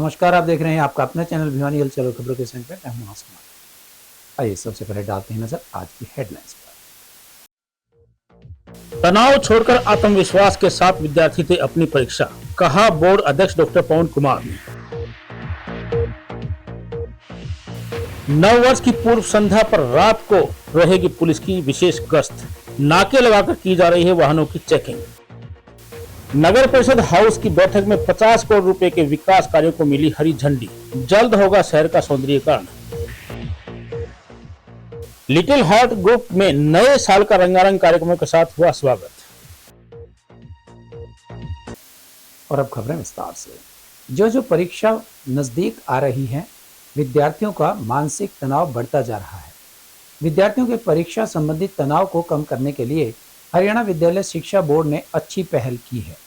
नमस्कार, आप देख रहे हैं आपका अपना चैनल भिवानी हलचल और खबरों के संग पे मैं हूं आसमान। आइए सबसे पहले डालते हैं नजर आज की हेडलाइंस पर। तनाव छोड़कर आत्मविश्वास के साथ विद्यार्थी थे अपनी परीक्षा, कहा बोर्ड अध्यक्ष डॉक्टर पवन कुमार ने। नव वर्ष की पूर्व संध्या पर रात को रहेगी पुलिस की विशेष गश्त, नाके लगाकर की जा रही है वाहनों की चेकिंग। नगर परिषद हाउस की बैठक में 50 करोड़ रुपए के विकास कार्यों को मिली हरी झंडी, जल्द होगा शहर का सौंदर्यीकरण। लिटिल हार्ट ग्रुप में नए साल का रंगारंग कार्यक्रमों के साथ हुआ स्वागत। और अब खबरें विस्तार से। जो परीक्षा नजदीक आ रही है, विद्यार्थियों का मानसिक तनाव बढ़ता जा रहा है। विद्यार्थियों के परीक्षा संबंधित तनाव को कम करने के लिए हरियाणा विद्यालय शिक्षा बोर्ड ने अच्छी पहल की है।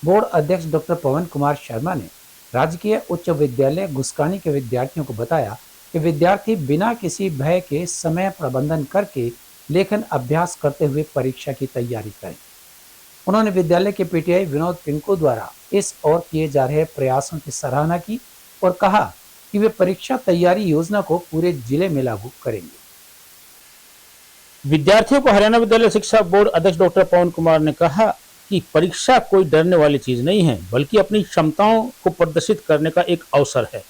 बोर्ड अध्यक्ष डॉक्टर पवन कुमार शर्मा ने राजकीय उच्च विद्यालय गुस्कानी के विद्यार्थियों को बताया कि विद्यार्थी बिना किसी भय के समय प्रबंधन करके लेखन अभ्यास करते हुए परीक्षा की तैयारी करें। उन्होंने विद्यालय के पीटीआई विनोद पिंकू द्वारा इस ओर किए जा रहे प्रयासों की सराहना की और कहा कि वे परीक्षा तैयारी योजना को पूरे जिले में लागू करेंगे। विद्यार्थियों को हरियाणा विद्यालय शिक्षा बोर्ड अध्यक्ष डॉक्टर पवन कुमार ने कहा कि परीक्षा कोई डरने वाली चीज नहीं है, बल्कि अपनी क्षमताओं को प्रदर्शित करने का एक अवसर है।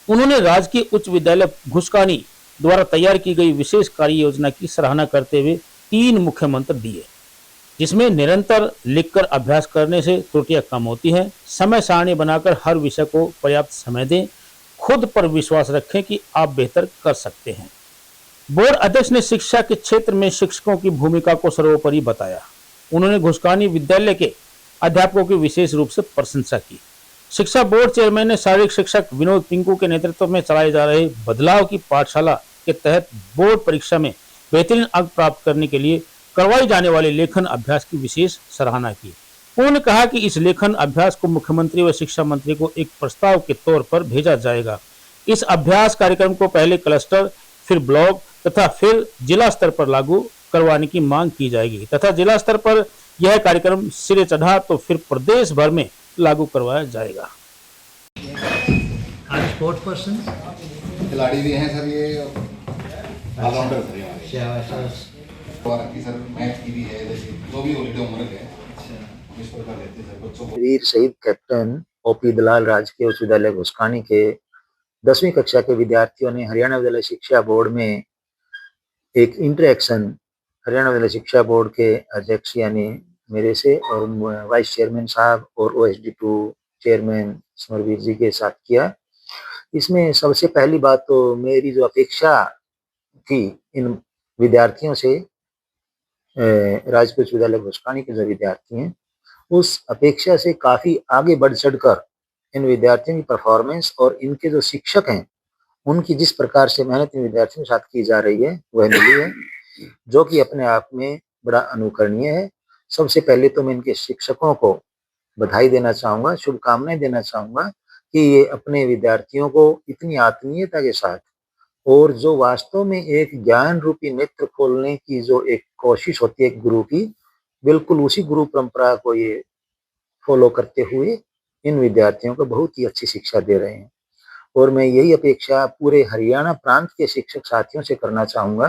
उन्होंने राजकीय उच्च विद्यालय घुसकानी द्वारा तैयार की गई विशेष कार्य योजना की सराहना करते हुए 3 मुख्य मंत्र दिए, जिसमें निरंतर लिखकर अभ्यास करने से त्रुटियां कम होती हैं, समय सारणी बनाकर हर विषय को पर्याप्त समय दें, खुद पर विश्वास रखें कि आप बेहतर कर सकते हैं। बोर्ड अध्यक्ष ने शिक्षा के क्षेत्र में शिक्षकों की भूमिका को सर्वोपरि बताया। उन्होंने घुसकानी विद्यालय के अध्यापकों की विशेष रूप से प्रशंसा की। शिक्षा बोर्ड चेयरमैन ने शारीरिक शिक्षक विनोद पिंकू के नेतृत्व में चलाए जा रहे बदलाव की पाठशाला के तहत बोर्ड परीक्षा में बेहतरीन अंक प्राप्त करने के लिए करवाई जाने वाले लेखन अभ्यास की विशेष सराहना की। उन्होंने कहा कि इस लेखन अभ्यास को मुख्यमंत्री व शिक्षा मंत्री को एक प्रस्ताव के तौर पर भेजा जाएगा। इस अभ्यास कार्यक्रम को पहले क्लस्टर, फिर ब्लॉक तथा फिर जिला स्तर पर लागू करवाने की मांग की जाएगी तथा जिला स्तर पर यह कार्यक्रम सिरे चढ़ा तो फिर प्रदेश भर में लागू करवाया जाएगा। आज स्पोर्ट्स पर्सन खिलाड़ी भी हैं सर, ये ऑलराउंडर सर हमारे और की सर मैथ की भी है, जैसे जो भी हॉलीडे होमवर्क है इस प्रकार लेते हैं सर बच्चों को। वीर शहीद कैप्टन ओपी दलाल राजकीय उच्च विद्यालय घुसकानी के 10वीं कक्षा के विद्यार्थियों ने हरियाणा विद्यालय शिक्षा बोर्ड में एक इंटरेक्शन हरियाणा विद्यालय शिक्षा बोर्ड के अध्यक्ष यानी मेरे से और वाइस चेयरमैन साहब और OSD2 चेयरमैन समरवीर जी के साथ किया। इसमें सबसे पहली बात तो मेरी जो अपेक्षा थी इन विद्यार्थियों से, राजकीय उच्च विद्यालय घुसकानी के जो विद्यार्थी हैं उस अपेक्षा से काफ़ी आगे बढ़ चढ़कर इन विद्यार्थियों की परफॉर्मेंस और इनके जो शिक्षक हैं उनकी जिस प्रकार से मेहनत इन विद्यार्थियों के साथ की जा रही है वह मिली है, जो कि अपने आप में बड़ा अनुकरणीय है। सबसे पहले तो मैं इनके शिक्षकों को बधाई देना चाहूँगा, शुभकामनाएं देना चाहूँगा कि ये अपने विद्यार्थियों को इतनी आत्मीयता के साथ और जो वास्तव में एक ज्ञान रूपी नेत्र खोलने की जो एक कोशिश होती है गुरु की, बिल्कुल उसी गुरु परंपरा को ये फॉलो करते हुए इन विद्यार्थियों को बहुत ही अच्छी शिक्षा दे रहे हैं। और मैं यही अपेक्षा पूरे हरियाणा प्रांत के शिक्षक साथियों से करना चाहूँगा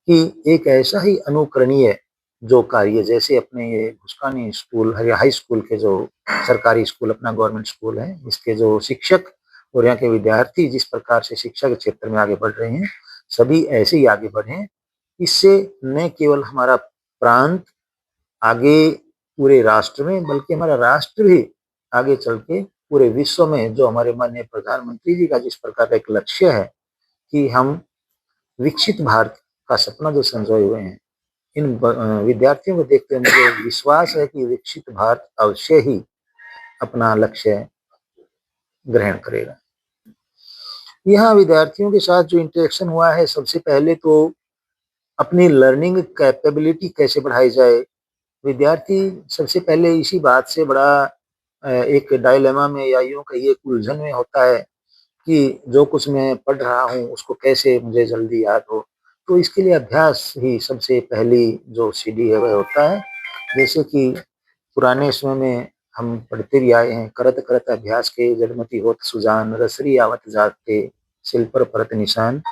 कि एक ऐसा ही अनुकरणीय जो कार्य, जैसे अपने ये घुसकानी स्कूल हाई स्कूल के जो सरकारी स्कूल अपना गवर्नमेंट स्कूल है, इसके जो शिक्षक और यहाँ के विद्यार्थी जिस प्रकार से शिक्षा के क्षेत्र में आगे बढ़ रहे हैं, सभी ऐसे ही आगे बढ़ें। इससे न केवल हमारा प्रांत आगे पूरे राष्ट्र में, बल्कि हमारा राष्ट्र भी आगे चल के पूरे विश्व में, जो हमारे माननीय प्रधानमंत्री जी का जिस प्रकार का एक लक्ष्य है कि हम विकसित भारत का सपना जो संजोए हुए हैं, इन विद्यार्थियों को देखते हुए मुझे विश्वास है कि विकसित भारत अवश्य ही अपना लक्ष्य ग्रहण करेगा। यहाँ विद्यार्थियों के साथ जो इंटरेक्शन हुआ है, सबसे पहले तो अपनी लर्निंग कैपेबिलिटी कैसे बढ़ाई जाए। विद्यार्थी सबसे पहले इसी बात से बड़ा एक डायलेमा में या यूँ कहिए उलझन में होता है कि जो कुछ मैं पढ़ रहा हूँ उसको कैसे मुझे जल्दी याद हो। तो इसके लिए अभ्यास ही सबसे पहली जो सीढ़ी है वह होता है। जैसे कि पुराने समय में हम पढ़ते भी आए हैं, करत करत अभ्यास के जड़मति होत सुजान, रसरी आवत जाते सिल पर परत निशान।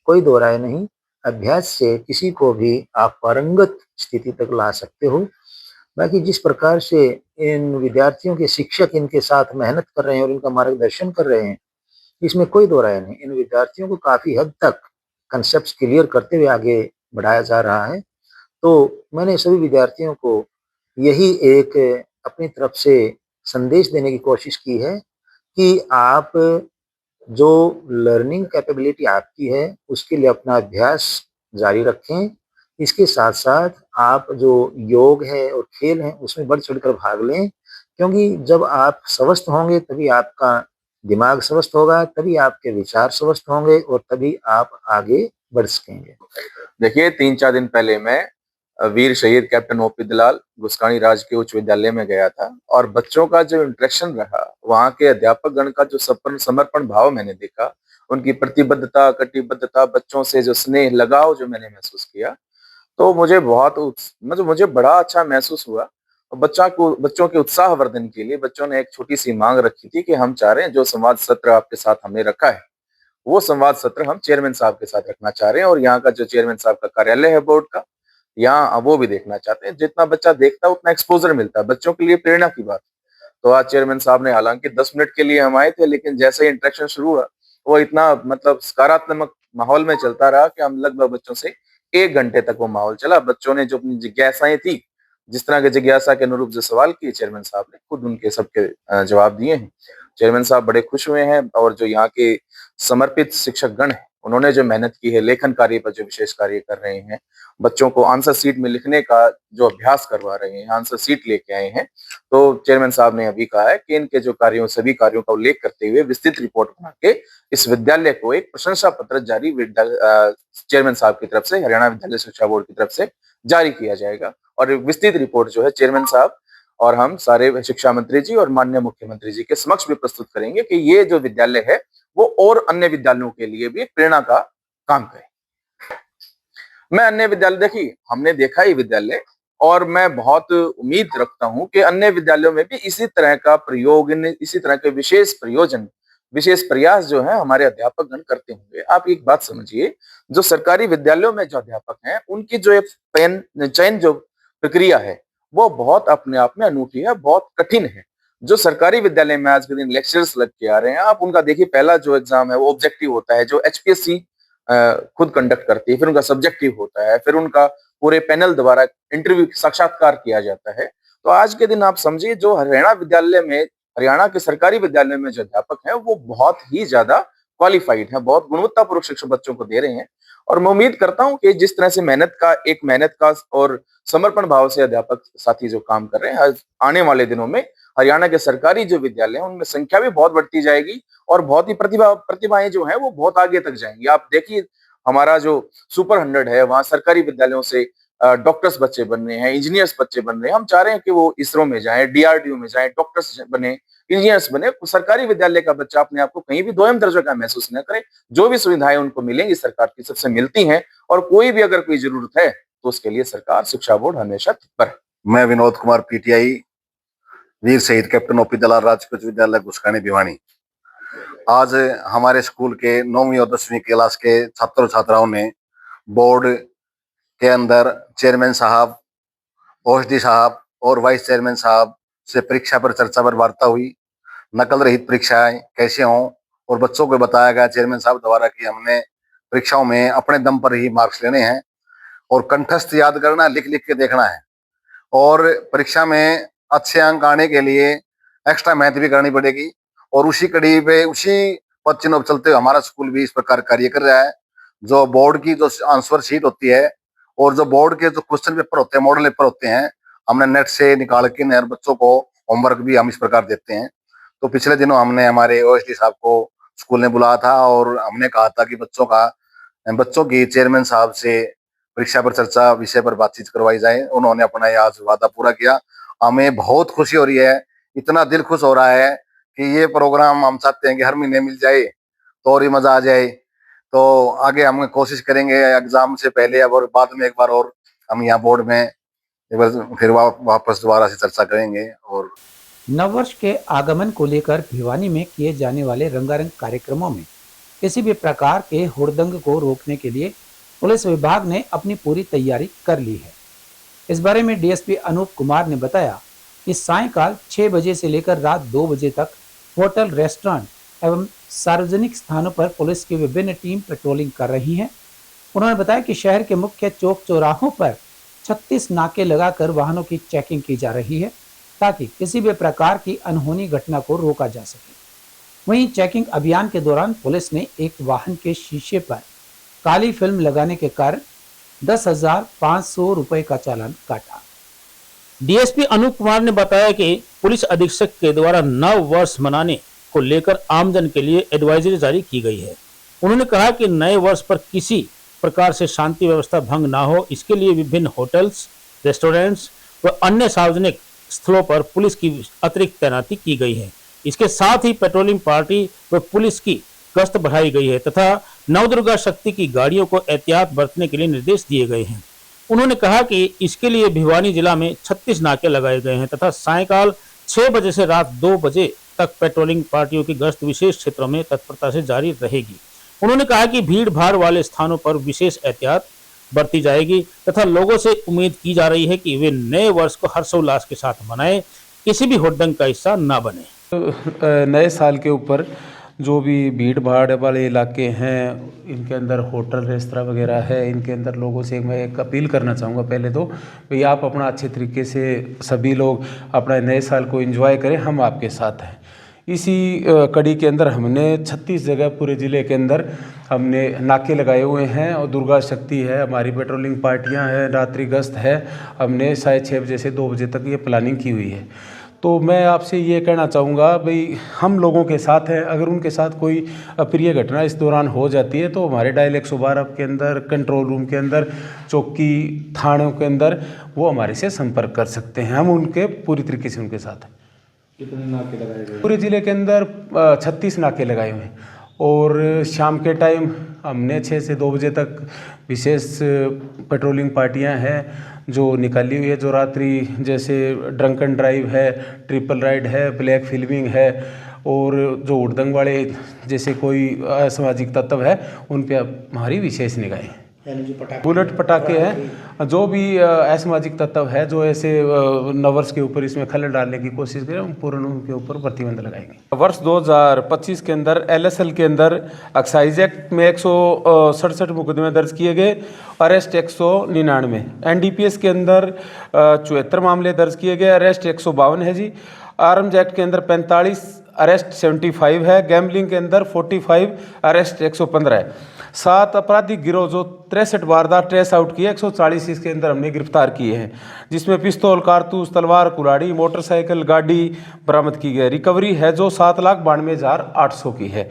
कोई दो राय नहीं, अभ्यास से किसी को भी आप पारंगत स्थिति तक ला सकते हो। बाकी जिस प्रकार से इन विद्यार्थियों के शिक्षक इनके साथ मेहनत कर रहे हैं और इनका मार्गदर्शन कर रहे हैं, इसमें कोई दो राय नहीं। इन विद्यार्थियों को काफ़ी हद तक कॉन्सेप्ट्स क्लियर करते हुए आगे बढ़ाया जा रहा है। तो मैंने सभी विद्यार्थियों को यही एक अपनी तरफ से संदेश देने की कोशिश की है कि आप जो लर्निंग कैपेबिलिटी आपकी है, उसके लिए अपना अभ्यास जारी रखें। इसके साथ-साथ आप जो योग है और खेल है, उसमें बढ़-चढ़ कर भाग लें, क्योंकि जब आप स्वस्थ होंगे, तभी आपका दिमाग स्वस्थ होगा, तभी आपके विचार स्वस्थ होंगे और तभी आप आगे बढ़ सकेंगे। देखिए 3-4 दिन पहले मैं वीर शहीद कैप्टन ओपी दलाल गुस्कानी राजकीय उच्च विद्यालय में गया था और बच्चों का जो इंटरेक्शन रहा, वहाँ के अध्यापक गण का जो समर्पण भाव मैंने देखा, उनकी प्रतिबद्धता, कटिबद्धता, बच्चों से जो स्नेह, लगाव जो मैंने महसूस किया, तो मुझे बहुत मतलब मुझे बड़ा अच्छा महसूस हुआ। और बच्चों के उत्साहवर्धन के लिए बच्चों ने एक छोटी-सी माँग रखी थी कि हम चाह रहे हैं जो संवाद सत्र आपके साथ हमने रखा है, वो संवाद सत्र हम चेयरमैन साहब के साथ रखना चाह रहे हैं और यहाँ का जो चेयरमैन साहब का कार्यालय है बोर्ड का, यहाँ वो भी देखना चाहते हैं। जितना बच्चा देखता है उतना एक्सपोज़र मिलता है, बच्चों के लिए प्रेरणा की बात। तो आज चेयरमैन साहब ने हालाँकि 10 मिनट के लिए हम आए थे, लेकिन जैसे ही इंटरेक्शन शुरू हुआ, वो इतना मतलब सकारात्मक माहौल में चलता रहा कि हम लगभग बच्चों से 1 घंटे तक वो माहौल चला। बच्चों ने जो अपनी जिज्ञासाएँ थी, जिस तरह की जिज्ञासा के अनुरूप जो सवाल किए चेयरमैन साहब ने, खुद उनके सबके जवाब दिए हैं। चेयरमैन साहब बड़े खुश हुए हैं और जो यहाँ के समर्पित शिक्षक गण हैं, उन्होंने जो मेहनत की है, लेखन कार्य पर जो विशेष कार्य कर रहे हैं, बच्चों को आंसर शीट में लिखने का जो अभ्यास करवा रहे हैं, आंसर शीट लेके आए हैं। तो चेयरमैन साहब ने अभी कहा है कि इनके जो कार्यों सभी कार्यों का उल्लेख करते हुए विस्तृत रिपोर्ट बना के इस विद्यालय को एक प्रशंसा पत्र जारी चेयरमैन साहब की तरफ से, हरियाणा विद्यालय शिक्षा बोर्ड की तरफ से जारी किया जाएगा और विस्तृत रिपोर्ट जो है चेयरमैन साहब और हम सारे शिक्षा मंत्री जी और माननीय मुख्यमंत्री जी के समक्ष भी प्रस्तुत करेंगे कि ये जो विद्यालय है वो और अन्य विद्यालयों के लिए भी प्रेरणा का काम करे। मैं अन्य विद्यालय देखिए हमने देखा ये विद्यालय और मैं बहुत उम्मीद रखता हूं कि अन्य विद्यालयों में भी इसी तरह का प्रयोग, इसी तरह के विशेष प्रयोजन, विशेष प्रयास जो है हमारे अध्यापक गण करते होंगे। आप एक बात समझिए, जो सरकारी विद्यालयों में जो अध्यापक हैं उनकी जो एक चयन जो प्रक्रिया है वो बहुत अपने आप में अनूठी है, बहुत कठिन है। जो सरकारी विद्यालय में आज के दिन लेक्चरर्स लग के आ रहे हैं, आप उनका देखिए पहला जो एग्जाम है वो ऑब्जेक्टिव होता है, जो एचपीएससी खुद कंडक्ट करती है, फिर उनका सब्जेक्टिव होता है, फिर उनका पूरे पैनल द्वारा इंटरव्यू साक्षात्कार किया जाता है। तो आज के दिन आप समझिए जो हरियाणा के सरकारी विद्यालय में जो अध्यापक हैं वो बहुत ही ज्यादा क्वालिफाइड हैं, बहुत गुणवत्तापूर्वक शिक्षा बच्चों को दे रहे हैं। और मैं उम्मीद करता हूं कि जिस तरह से मेहनत का और समर्पण भाव से अध्यापक साथी जो काम कर रहे हैं, आने वाले दिनों में हरियाणा के सरकारी जो विद्यालय हैं उनमें संख्या भी बहुत बढ़ती जाएगी और बहुत ही प्रतिभाएं जो हैं वो बहुत आगे तक जाएंगी। आप देखिए हमारा जो सुपर 100 है, वहां सरकारी विद्यालयों से डॉक्टर्स बच्चे बन रहे हैं, इंजीनियर्स बच्चे बन रहे हैं। हम चाह रहे हैं कि वो इसरो में जाएं, डीआरडीओ में जाएं, डॉक्टर्स बने, इंजीनियर्स बने। सरकारी विद्यालय का बच्चा अपने आप को कहीं भी दोयम दर्जे का महसूस न करे। जो भी सुविधाएं उनको मिलेंगी सरकार की सबसे मिलती हैं और कोई भी अगर कोई जरूरत है तो उसके लिए सरकार, शिक्षा बोर्ड हमेशा तत्पर है। मैं विनोद कुमार पीटीआई, वीर शहीद कैप्टन ओपी दलाल राजकीय उच्च विद्यालय गुस्कानी भिवानी। आज हमारे स्कूल के 9वीं और 10वीं क्लास के छात्र और छात्राओं ने बोर्ड के अंदर चेयरमैन साहब, ओएसडी साहब और वाइस चेयरमैन साहब से परीक्षा पर चर्चा पर वार्ता हुई। नकल रहित परीक्षाएं कैसे हों और बच्चों को बताया गया चेयरमैन साहब द्वारा कि हमने परीक्षाओं में अपने दम पर ही मार्क्स लेने हैं और कंठस्थ याद करना, लिख लिख के देखना है और परीक्षा में अच्छे अंक आने के लिए एक्स्ट्रा मेहनत भी करनी पड़ेगी। और उसी कड़ी पे, उसी पद चिन्ह चलते हुए हमारा स्कूल भी इस प्रकार कार्य कर रहा है। जो बोर्ड की जो आंसर शीट होती है और जो बोर्ड के जो क्वेश्चन पेपर होते हैं, मॉडल पेपर होते हैं, हमने नेट से निकाल के नए बच्चों को होमवर्क भी हम इस प्रकार देते हैं। तो पिछले दिनों हमने हमारे ओएसडी साहब को स्कूल ने बुलाया था और हमने कहा था कि बच्चों की चेयरमैन साहब से परीक्षा पर चर्चा विषय पर बातचीत करवाई जाए। उन्होंने अपना ये आज वादा पूरा किया। हमें बहुत खुशी हो रही है, इतना दिल खुश हो रहा है कि ये प्रोग्राम हम चाहते हैं कि हर महीने मिल जाए तो और ही मजा आ जाए। तो आगे हम कोशिश करेंगे एग्जाम से पहले और बाद में एक बार और हम यहाँ बोर्ड में एक बार फिर वापस दोबारा से चर्चा करेंगे। और नववर्ष के आगमन को लेकर भिवानी में किए जाने वाले रंगारंग कार्यक्रमों में किसी भी प्रकार के हुड़दंग को रोकने के लिए पुलिस विभाग ने अपनी पूरी तैयारी कर ली है। इस बारे में डीएसपी अनूप कुमार ने बताया कि सायंकाल 6 बजे से लेकर रात 2 बजे तक होटल, रेस्टोरेंट एवं सार्वजनिक स्थानों पर पुलिस की विभिन्न टीम पेट्रोलिंग कर रही हैं। उन्होंने बताया कि शहर के मुख्य चौक चौराहों पर 36 नाके लगाकर वाहनों की चेकिंग की जा रही है ताकि किसी भी प्रकार की अनहोनी घटना को रोका जा सके। वहीं चेकिंग अभियान के दौरान पुलिस ने एक वाहन के शीशे पर काली फिल्म लगाने के कारण 10,500 रुपए का चालान काटा। डीएसपी अनूप कुमार ने बताया कि पुलिस अधीक्षक के द्वारा नव वर्ष मनाने को लेकर आमजन के लिए एडवाइजरी जारी की गई है। उन्होंने कहा कि नए वर्ष पर किसी प्रकार से शांति व्यवस्था भंग ना हो, इसके लिए विभिन्न होटल्स, रेस्टोरेंट्स व अन्य सार्वजनिक स्थलों पर पुलिस की अतिरिक्त तैनाती की गई है। इसके साथ ही पेट्रोलिंग पार्टी व पुलिस की गश्त बढ़ाई गई है तथा नवदुर्गा शक्ति की गाड़ियों को एहतियात बरतने के लिए निर्देश दिए गए हैं। उन्होंने कहा कि इसके लिए भिवानी जिला में 36 नाके लगाए गए हैं तथा सायंकाल 6 बजे से रात 2 बजे तक पेट्रोलिंग पार्टियों की गश्त विशेष क्षेत्रों में तत्परता से जारी रहेगी। उन्होंने कहा कि भीड़ भाड़ वाले स्थानों पर विशेष एहतियात बरती जाएगी तथा लोगों से उम्मीद की जा रही है कि वे नए वर्ष को हर्षोल्लास के साथ मनाएं, किसी भी हुड़दंग का हिस्सा न बने। नए साल के ऊपर जो भी भीड़ भाड़ वाले इलाके हैं, इनके अंदर होटल, रेस्तरां वगैरह है, इनके अंदर लोगों से मैं एक अपील करना चाहूँगा। पहले तो भाई आप अपना अच्छे तरीके से सभी लोग अपना नए साल को एंजॉय करें, हम आपके साथ हैं। इसी कड़ी के अंदर हमने 36 जगह पूरे ज़िले के अंदर हमने नाके लगाए हुए हैं और दुर्गा शक्ति है, हमारी पेट्रोलिंग पार्टियां हैं, रात्रि गश्त है। हमने 6:30 बजे से 2 बजे तक ये प्लानिंग की हुई है। तो मैं आपसे ये कहना चाहूँगा भाई हम लोगों के साथ हैं। अगर उनके साथ कोई अप्रिय घटना इस दौरान हो जाती है तो हमारे डायल 112 के अंदर, कंट्रोल रूम के अंदर, चौकी थानों के अंदर वो हमारे से संपर्क कर सकते हैं। हम उनके पूरी तरीके से उनके साथ हैं। कितने नाके लगाए गए? पूरे ज़िले के अंदर 36 नाके लगाए हुए हैं और शाम के टाइम हमने 6 से 2 बजे तक विशेष पेट्रोलिंग पार्टियां हैं जो निकाली हुई है। जो रात्रि जैसे ड्रंकन ड्राइव है, ट्रिपल राइड है, ब्लैक फिल्मिंग है और जो हुड़दंग वाले जैसे कोई असामाजिक तत्व है उन पर हमारी विशेष निगाहें। बुलेट पटाखे हैं, जो भी असामाजिक तत्व है जो ऐसे नववर्ष के ऊपर इसमें खलल डालने की कोशिश करें, हम पूर्ण उनके ऊपर प्रतिबंध लगाएंगे। वर्ष 2025 के अंदर LSL के अंदर एक्साइज एक्ट में 167 मुकदमे दर्ज किए गए, अरेस्ट 199, NDPS के अंदर 74 मामले दर्ज किए गए, अरेस्ट 152 है जी। आर्म्स एक्ट के अंदर 45, अरेस्ट 75 है। गैम्बलिंग के अंदर 45, अरेस्ट 115 है। 7 आपराधिक गिरोह जो 63 वारदात ट्रेस आउट किए, 140 इसके अंदर हमने गिरफ्तार किए हैं, जिसमें पिस्तौल, कारतूस, तलवार, कुल्हाड़ी, मोटरसाइकिल, गाड़ी बरामद की गई। रिकवरी है जो 7,92,800 की है।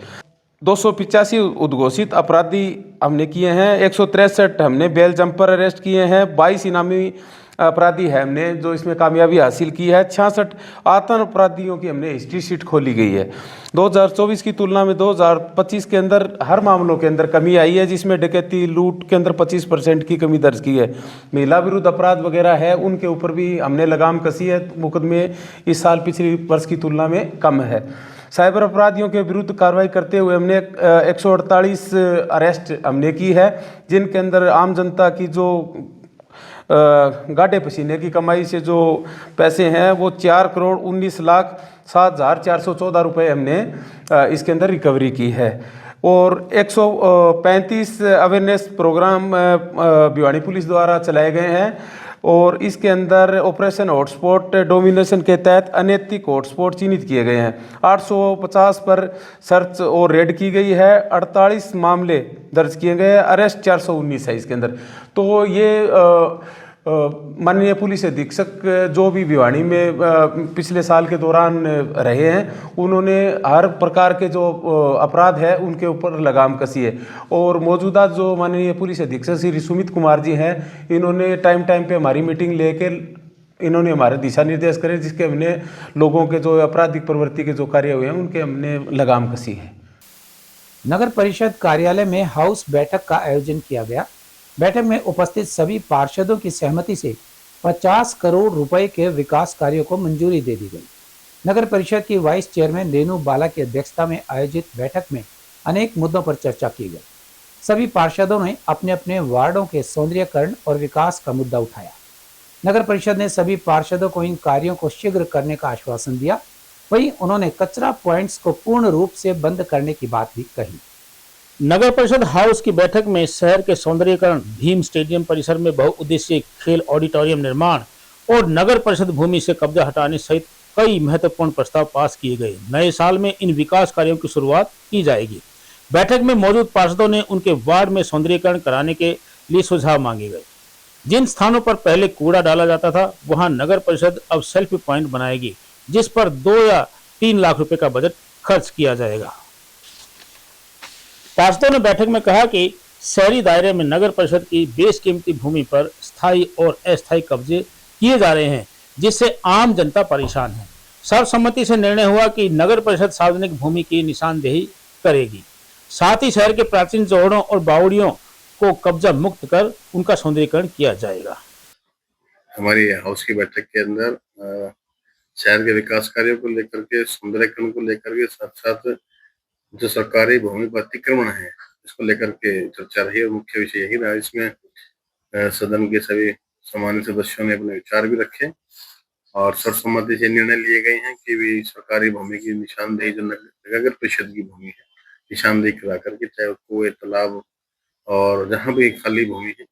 285 उद्घोषित अपराधी हमने किए हैं, 163 हमने बेल जंपर अरेस्ट किए हैं, 22 इनामी अपराधी है हमने जो इसमें कामयाबी हासिल की है। 66 आतंक अपराधियों की हमने हिस्ट्री शीट खोली गई है। 2024 की तुलना में 2025 के अंदर हर मामलों के अंदर कमी आई है, जिसमें डकैती, लूट के अंदर 25% की कमी दर्ज की है। महिला विरुद्ध अपराध वगैरह है उनके ऊपर भी हमने लगाम कसी है। मुकदमे इस साल पिछले वर्ष की तुलना में कम है। साइबर अपराधियों के विरुद्ध कार्रवाई करते हुए हमने 148 अरेस्ट हमने की है, जिनके अंदर आम जनता की जो गाढ़े पसीने की कमाई से जो पैसे हैं वो 4,19,07,414 रुपये हमने इसके अंदर रिकवरी की है। और 135 अवेयरनेस प्रोग्राम भिवानी पुलिस द्वारा चलाए गए हैं और इसके अंदर ऑपरेशन हॉटस्पॉट डोमिनेशन के तहत अनैतिक हॉटस्पॉट चिन्हित किए गए हैं। 850 पर सर्च और रेड की गई है। 48 मामले दर्ज किए गए हैं, अरेस्ट 419 है इसके अंदर। तो ये माननीय पुलिस अधीक्षक जो भी भिवानी में पिछले साल के दौरान रहे हैं, उन्होंने हर प्रकार के जो अपराध है उनके ऊपर लगाम कसी है। और मौजूदा जो माननीय पुलिस अधीक्षक श्री सुमित कुमार जी हैं, इन्होंने टाइम पे हमारी मीटिंग लेकर इन्होंने हमारे दिशा निर्देश करे, जिसके हमने लोगों के जो आपराधिक प्रवृत्ति के जो कार्य हुए हैं उनके हमने लगाम कसी है। नगर परिषद कार्यालय में हाउस बैठक का आयोजन किया गया। बैठक में उपस्थित सभी पार्षदों की सहमति से 50 करोड़ रुपए के विकास कार्यों को मंजूरी दे दी गई। नगर परिषद की वाइस चेयरमैन रेनू बाला की अध्यक्षता में आयोजित बैठक में अनेक मुद्दों पर चर्चा की गई। सभी पार्षदों ने अपने अपने वार्डों के सौंदर्यीकरण और विकास का मुद्दा उठाया। नगर परिषद ने सभी पार्षदों को इन कार्यों को शीघ्र करने का आश्वासन दिया। वहीं उन्होंने कचरा पॉइंट्स को पूर्ण रूप से बंद करने की बात भी कही। नगर परिषद हाउस की बैठक में शहर के सौंदर्यीकरण, भीम स्टेडियम परिसर में बहुउद्देशीय खेल ऑडिटोरियम निर्माण और नगर परिषद भूमि से कब्जा हटाने सहित कई महत्वपूर्ण प्रस्ताव पास किए गए। नए साल में इन विकास कार्यों की शुरुआत की जाएगी। बैठक में मौजूद पार्षदों ने उनके वार्ड में सौंदर्यीकरण कराने के लिए सुझाव मांगे गए। जिन स्थानों पर पहले कूड़ा डाला जाता था वहां नगर परिषद अब सेल्फी पॉइंट बनाएगी, जिस पर 2 या 3 लाख रुपए का बजट खर्च किया जाएगा। पार्षदों ने बैठक में कहा कि शहरी दायरे में नगर परिषद की बेशकीमती भूमि पर स्थायी और अस्थायी कब्जे किए जा रहे हैं, जिससे आम जनता परेशान है। सर्वसम्मति से निर्णय हुआ कि नगर परिषद सार्वजनिक भूमि की निशानदेही करेगी। साथ ही शहर के प्राचीन जोड़ों और बावड़ियों को कब्जा मुक्त कर उनका सौंदर्यीकरण किया जाएगा। हमारी हाउस की बैठक के अंदर शहर के विकास कार्यों को लेकर के, सौंदर्यीकरण को लेकर के, साथ साथ जो सरकारी भूमि पर अतिक्रमण है इसको लेकर के चर्चा रही और मुख्य विषय यही रहा। इसमें सदन के सभी सम्मानित सदस्यों ने अपने विचार भी रखे और सर्वसम्मति से निर्णय लिए गए हैं कि भी सरकारी भूमि की निशानदेही जो नगर परिषद की भूमि है निशानदेही करा करके, चाहे कुएं, तालाब और जहाँ भी खाली भूमि है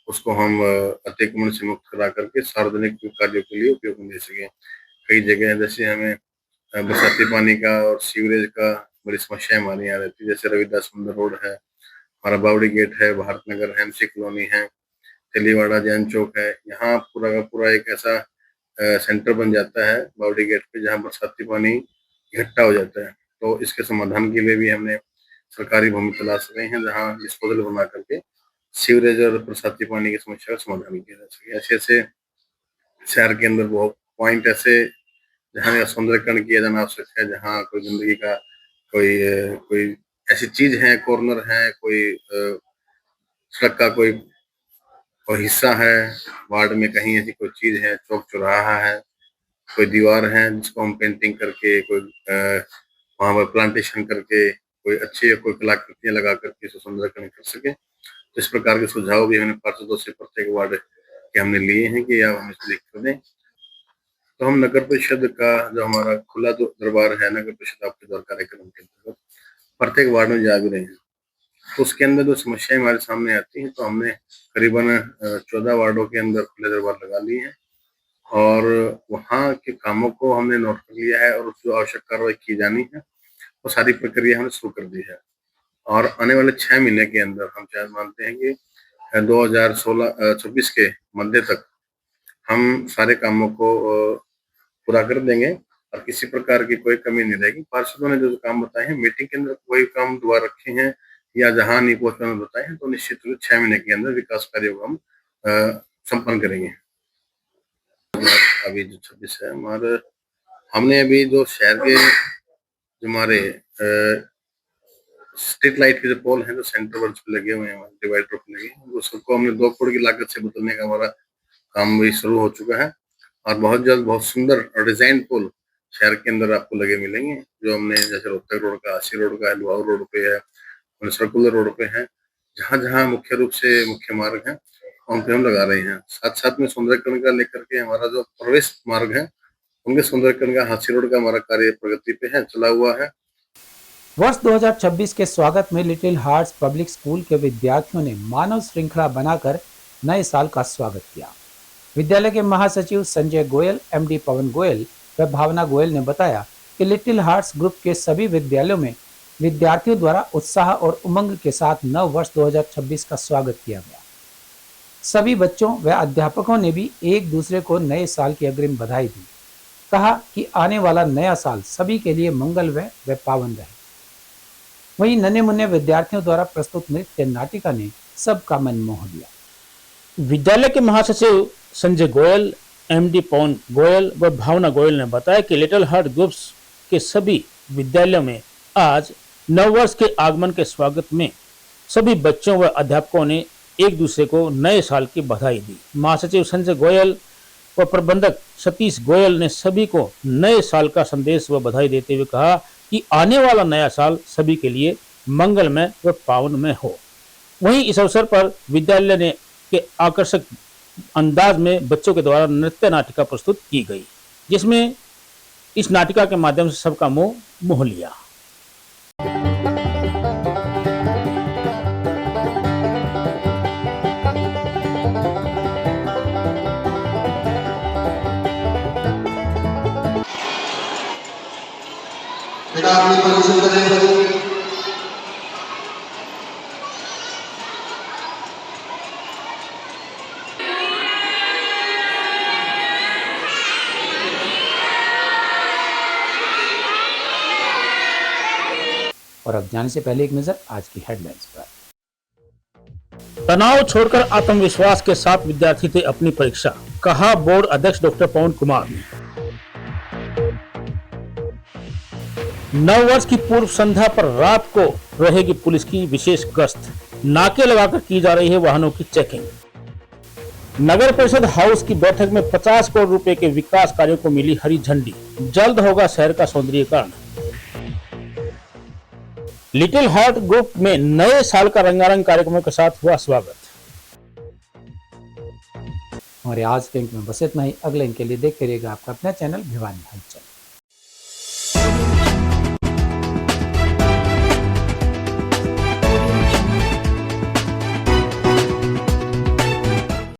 उसको हम अतिक्रमण से मुक्त करा करके सार्वजनिक कार्यों के लिए उपयोग में ले सके। कई जगह जैसे हमें बरसाती पानी का और सीवरेज का बड़ी समस्या हमारे यहाँ रहती है। जैसे रविदास सुंदर रोड है, हमारा बावड़ी गेट है, भारत नगर है, एमसी कॉलोनी है, तेलीवाड़ा, जैन चौक है। यहाँ पूरा का पूरा एक ऐसा सेंटर बन जाता है बावड़ी गेट पे जहाँ बरसाती पानी इकट्ठा हो जाता है। तो इसके समाधान के लिए भी हमने सरकारी भूमि तलाश रहे हैं जहाँ डिस्पोजल बना करके सीवरेज और बरसाती पानी की समस्या का समाधान किया जा सके। ऐसे ऐसे शहर के अंदर बहुत पॉइंट ऐसे जहाँ सौंदर्यीकरण किया जाना आवश्यक है, जहाँ कोई गंदगी का कोई ऐसी चीज है, कॉर्नर है, कोई सड़क का कोई हिस्सा है, वार्ड में कहीं ऐसी कोई चीज है, चौक चौराहा है, कोई दीवार है जिसको हम पेंटिंग करके, कोई वहां पर प्लांटेशन करके, कोई अच्छी कोई कलाकृतियां लगा करके इसे सौंदर्यीकरण कर सके। तो इस प्रकार के सुझाव भी हमने पार्षदों से प्रत्येक वार्ड के हमने लिए हैं कि आप हमें लिख कर दें। तो हम नगर परिषद का जो हमारा खुला दरबार है, नगर परिषद आपके द्वार कार्यक्रम के अंतर्गत प्रत्येक वार्ड में जा भी रहे हैं। तो उसके अंदर जो समस्याएं हमारे सामने आती हैं तो हमने करीबन 14 वार्डों के अंदर खुले दरबार लगा लिए हैं और वहाँ के कामों को हमने नोट कर लिया है और जो आवश्यक कार्रवाई की जानी है वो सारी प्रक्रिया हमने शुरू कर दी है। और आने वाले 6 महीने के अंदर हम चाहे मानते हैं कि 2026 के मध्य तक हम सारे कामों को पूरा कर देंगे और किसी प्रकार की कोई कमी नहीं रहेगी। पार्षदों ने जो काम बताए हैं मीटिंग के अंदर कोई काम दुआ रखे हैं या जहां नहीं पहुंचना बताए हैं तो निश्चित रूप 6 महीने के अंदर विकास कार्यों को हम संपन्न करेंगे। अभी जो 26 है हमारे, हमने अभी जो शहर के जो हमारे स्ट्रीट लाइट के जो पोल हैं जो सेंटर वर्ड पे लगे हुए हैं, डिवाइडर पे लगे हैं, वो सबको हमने 2 करोड़ की लागत से बदलने का हमारा काम भी शुरू हो चुका है और बहुत जल्द बहुत सुंदर डिजाइन पोल शहर के अंदर आपको लगे मिलेंगे। जो हमने जैसे रोहतक रोड का, आसी रोड का, लुहार रोड पे है, सर्कुलर रोड पे है, जहाँ जहाँ मुख्य रूप से मुख्य मार्ग है उन पे हम लगा रहे हैं। साथ साथ में सौंदर्यीकरण का लेकर के हमारा जो प्रवेश मार्ग है उनके सौंदर्यीकरण का हाथी रोड का हमारा कार्य प्रगति पे है, चला हुआ है। वर्ष 2026 के स्वागत में लिटिल हार्ट्स पब्लिक स्कूल के विद्यार्थियों ने मानव श्रृंखला बनाकर नए साल का स्वागत किया। विद्यालय के महासचिव संजय गोयल, एमडी पवन गोयल व भावना गोयल ने बताया कि लिटिल हार्ट्स ग्रुप के सभी विद्यालयों में विद्यार्थियों द्वारा उत्साह और उमंग के साथ नव वर्ष 2026 का स्वागत किया गया। सभी बच्चों व अध्यापकों ने भी एक दूसरे को नए साल की अग्रिम बधाई दी। कहा कि आने वाला नया साल सभी के लिए मंगलमय व पावन रहे। वहीं नन्हे मुन्ने विद्यार्थियों द्वारा प्रस्तुत नृत्य नाटिका ने सबका मन मोह लिया। विद्यालय के महासचिव संजय गोयल, एमडी पवन गोयल व भावना गोयल ने बताया कि लिटिल हार्ट ग्रुप्स के सभी विद्यालयों में आज नववर्ष के आगमन के स्वागत में सभी बच्चों व अध्यापकों ने एक दूसरे को नए साल की बधाई दी। महासचिव संजय गोयल व प्रबंधक सतीश गोयल ने सभी को नए साल का संदेश व बधाई देते हुए कहा कि आने वाला नया साल सभी के लिए मंगलमय व पावनमय हो। वहीं इस अवसर पर विद्यालय ने के आकर्षक अंदाज में बच्चों के द्वारा नृत्य नाटिका प्रस्तुत की गई, जिसमें इस नाटिका के माध्यम से सबका मोह मोह लिया। बेटा अपनी पोजीशन पर रहें। और अब जाने से पहले एक नजर आज की हेडलाइंस पर। तनाव छोड़कर आत्मविश्वास के साथ विद्यार्थी थे अपनी परीक्षा, कहा बोर्ड अध्यक्ष डॉक्टर पवन कुमार ने। नववर्ष की पूर्व संध्या पर रात को रहेगी पुलिस की विशेष गश्त, नाके लगाकर की जा रही है वाहनों की चेकिंग। नगर परिषद हाउस की बैठक में 50 करोड़ रुपए के विकास कार्यों को मिली हरी झंडी, जल्द होगा शहर का सौंदर्यीकरण। लिटिल हार्ट ग्रुप में नए साल का रंगारंग कार्यक्रमों के साथ हुआ स्वागत। हमारे आज के अंक में बस इतना ही। अगले अंक के लिए देखते रहिएगा आपका अपना चैनल भिवानी हलचल।